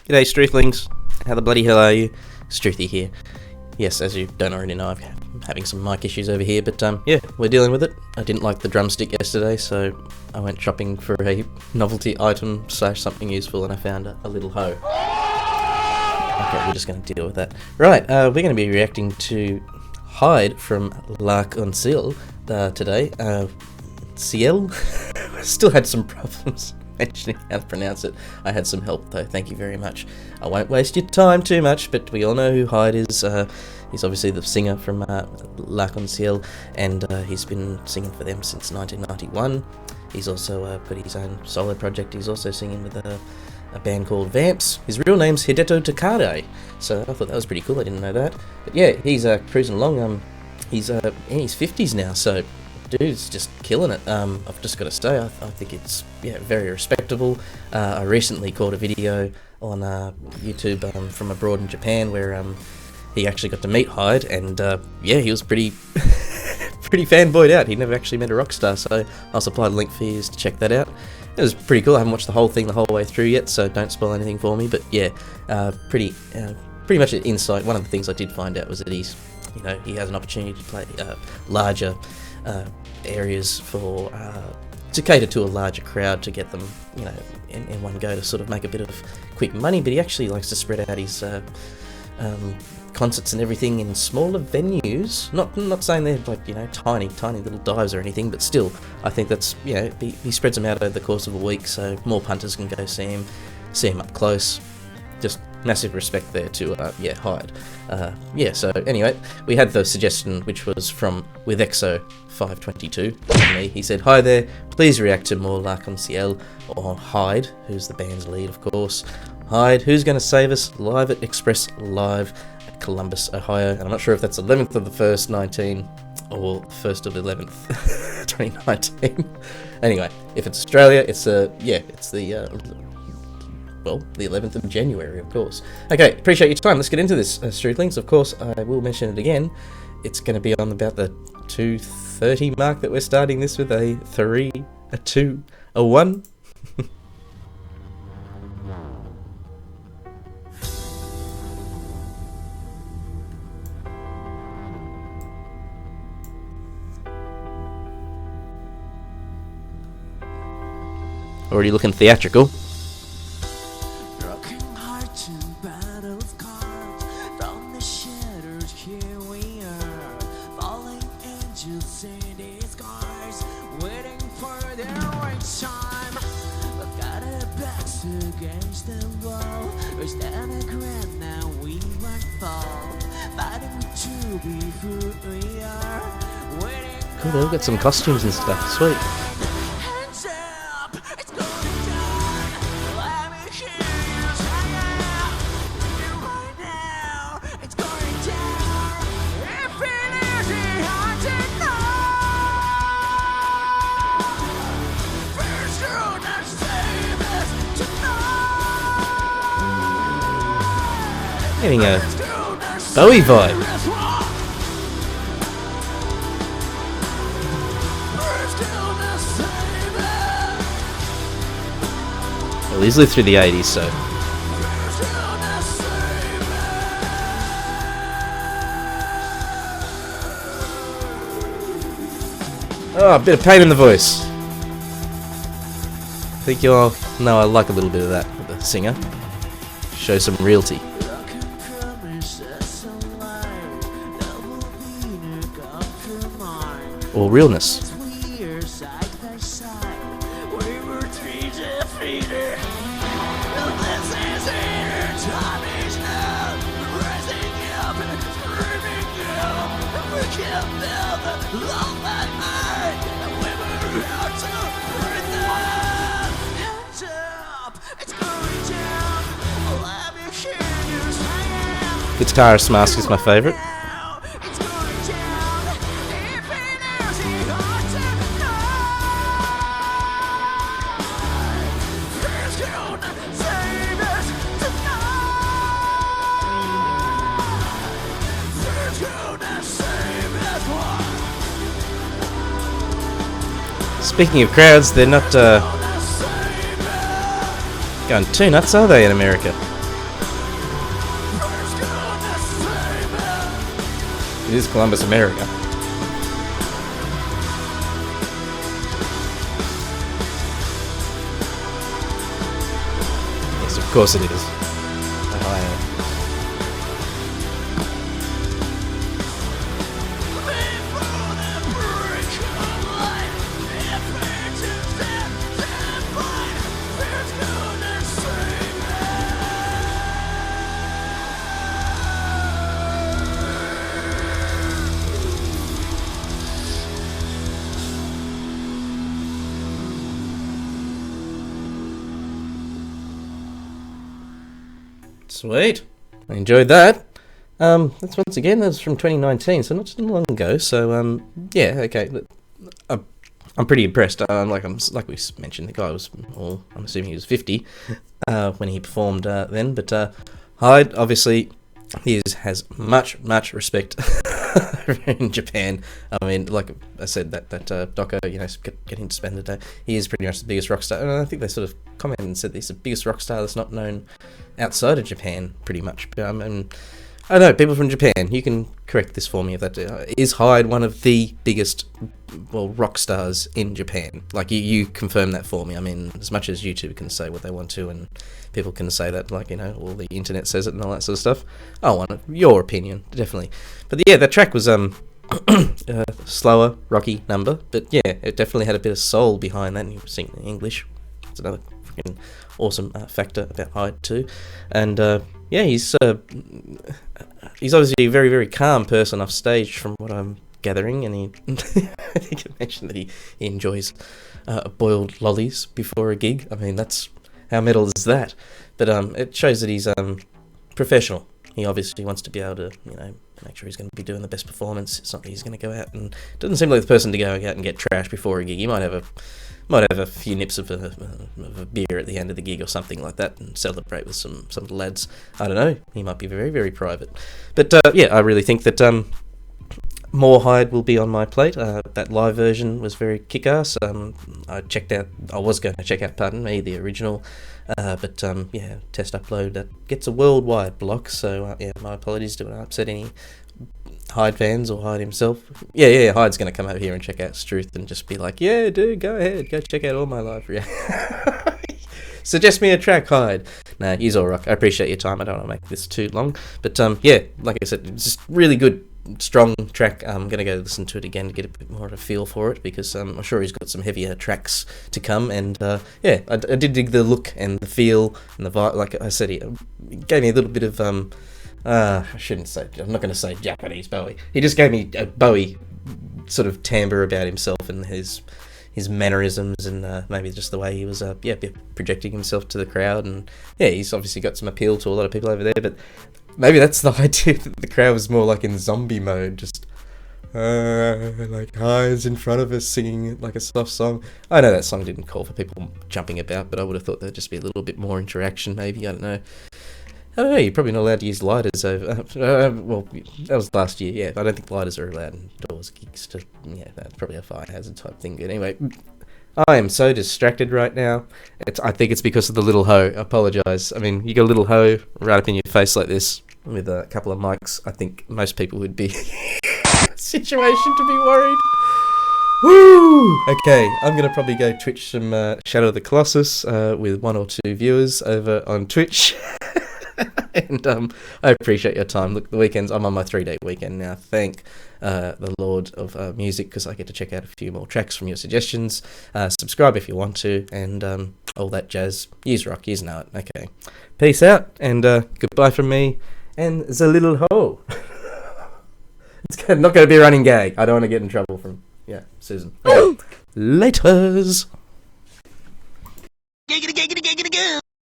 G'day, Struthlings. How the bloody hell are you? Struthy here. Yes, as you don't already know, I'm having some mic issues over here, but yeah, we're dealing with it. I didn't like the drumstick yesterday, so I went shopping for a novelty item / something useful, and I found a little hoe. Okay, we're just going to deal with that. Right, we're going to be reacting to Hyde from L'Arc-en-Ciel today. Ciel? Still had some problems mentioning how to pronounce it. I had some help though, thank you very much. I won't waste your time too much, but we all know who Hyde is. He's obviously the singer from L'Arc-en-Ciel, and he's been singing for them since 1991. He's also got his own solo project. He's also singing with a band called Vamps. His real name's Hideto Takade, so I thought that was pretty cool. I didn't know that. But yeah, he's cruising along. He's in his 50s now, so dude's just killing it. I've just got to say, I think it's very respectable. I recently caught a video on YouTube from abroad in Japan where he actually got to meet Hyde, and he was pretty pretty fanboyed out. He never actually met a rock star, so I'll supply the link for you to check that out. It was pretty cool. I haven't watched the whole thing the whole way through yet, so don't spoil anything for me. But yeah, pretty much an insight. One of the things I did find out was that he has an opportunity to play larger areas for to cater to a larger crowd, to get them in one go, to sort of make a bit of quick money. But he actually likes to spread out his concerts and everything in smaller venues. Not saying they're like tiny little dives or anything, but still, I think that's he spreads them out over the course of a week, so more punters can go see him up close. Just massive respect there to Hyde. So anyway, we had the suggestion, which was from with Exo 522 me. He said, "Hi there, please react to more L'Arc-en-Ciel or Hyde, who's the band's lead, of course. Hyde, Who's Gonna Save Us, live at Express Live at Columbus, Ohio." And I'm not sure if that's 11th of the 1st, 19, or 1st of the 11th, 2019. Anyway, if it's Australia, it's the 11th of January, of course. Okay, appreciate your time. Let's get into this, Struthlings. Of course, I will mention it again. It's going to be on about the 2:30 mark that we're starting this with. A 3, a 2, a 1. Already looking theatrical. Cool, they've got some costumes and stuff, sweet. Getting a Bowie vibe. Well, he's lived through the 80s, so. Oh, a bit of pain in the voice. I think you all know I like a little bit of that with the singer. Show some realty. Or realness. Guitarist mask is my favourite. Speaking of crowds, they're not going too nuts, are they, in America? It is Columbus, America. Yes, of course it is. Ohio. Sweet. I enjoyed that. That's once again, that's from 2019, so not too long ago. So, yeah, okay. I'm pretty impressed. Like we mentioned, the guy was, well, I'm assuming he was 50 when he performed then. But Hyde, obviously, he has much respect in Japan. I mean, like I said, that doco, you know, getting to spend the day. He is pretty much the biggest rock star, and I think they sort of commented and said he's the biggest rock star that's not known outside of Japan, pretty much. And I don't know, people from Japan, you can correct this for me if that is Hyde one of the biggest, well, rock stars in Japan. Like you confirm that for me. I mean, as much as YouTube can say what they want to, and people can say that, like, you know, all the internet says it and all that sort of stuff. I want your opinion, definitely. But yeah, that track was slower, rocky number, but yeah, it definitely had a bit of soul behind that, and you sing in English. It's another freaking awesome factor about Hyde too. And yeah, he's obviously a very calm person off stage, from what I'm gathering, and he I think I mentioned that he enjoys boiled lollies before a gig. I mean, that's how metal is that? But it shows that he's professional. He obviously wants to be able to, you know, make sure he's going to be doing the best performance. It's not that he's going to go out and doesn't seem like the person to go out and get trashed before a gig. He might have a few nips of a beer at the end of the gig or something like that, and celebrate with some of the lads. I don't know. He might be very private. But yeah, I really think that more Hyde will be on my plate. That live version was very kick-ass. I was going to check out, pardon me, the original. But yeah, test upload that gets a worldwide block. So yeah, my apologies to upset any Hyde fans or Hyde himself. Yeah, Hyde's going to come over here and check out Struthy and just be like, yeah, dude, go ahead, go check out all my live. Yeah. Suggest me a track, Hyde. Nah, he's all rock. I appreciate your time. I don't want to make this too long. But yeah, like I said, it's just really good, strong track. I'm going to go listen to it again to get a bit more of a feel for it, because I'm sure he's got some heavier tracks to come. And yeah, I did dig the look and the feel and the vibe. Like I said, he gave me a little bit of I shouldn't say, I'm not going to say Japanese Bowie. He just gave me a Bowie sort of timbre about himself and his mannerisms, and maybe just the way he was projecting himself to the crowd. And yeah, he's obviously got some appeal to a lot of people over there, but maybe that's the idea, that the crowd was more like in zombie mode, just like Hyde's in front of us singing like a soft song. I know that song didn't call for people jumping about, but I would have thought there'd just be a little bit more interaction, maybe. I don't know. You're probably not allowed to use lighters over. Well, that was last year, yeah. I don't think lighters are allowed indoors gigs. Yeah, that's probably a fire hazard type thing. But anyway, I am so distracted right now. I think it's because of the little hoe. I apologise. I mean, you got a little hoe right up in your face like this with a couple of mics. I think most people would be situation to be worried. Woo! Okay, I'm going to probably go Twitch some Shadow of the Colossus with 1 or 2 viewers over on Twitch. And I appreciate your time. Look, the weekends, I'm on my 3-day weekend now. Thank the Lord of music, because I get to check out a few more tracks from your suggestions. Subscribe if you want to, and all that jazz. Use rock, use know it. Okay. Peace out, and goodbye from me and the little hoe. It's not going to be a running gag. I don't want to get in trouble from, Susan. Okay. Laters.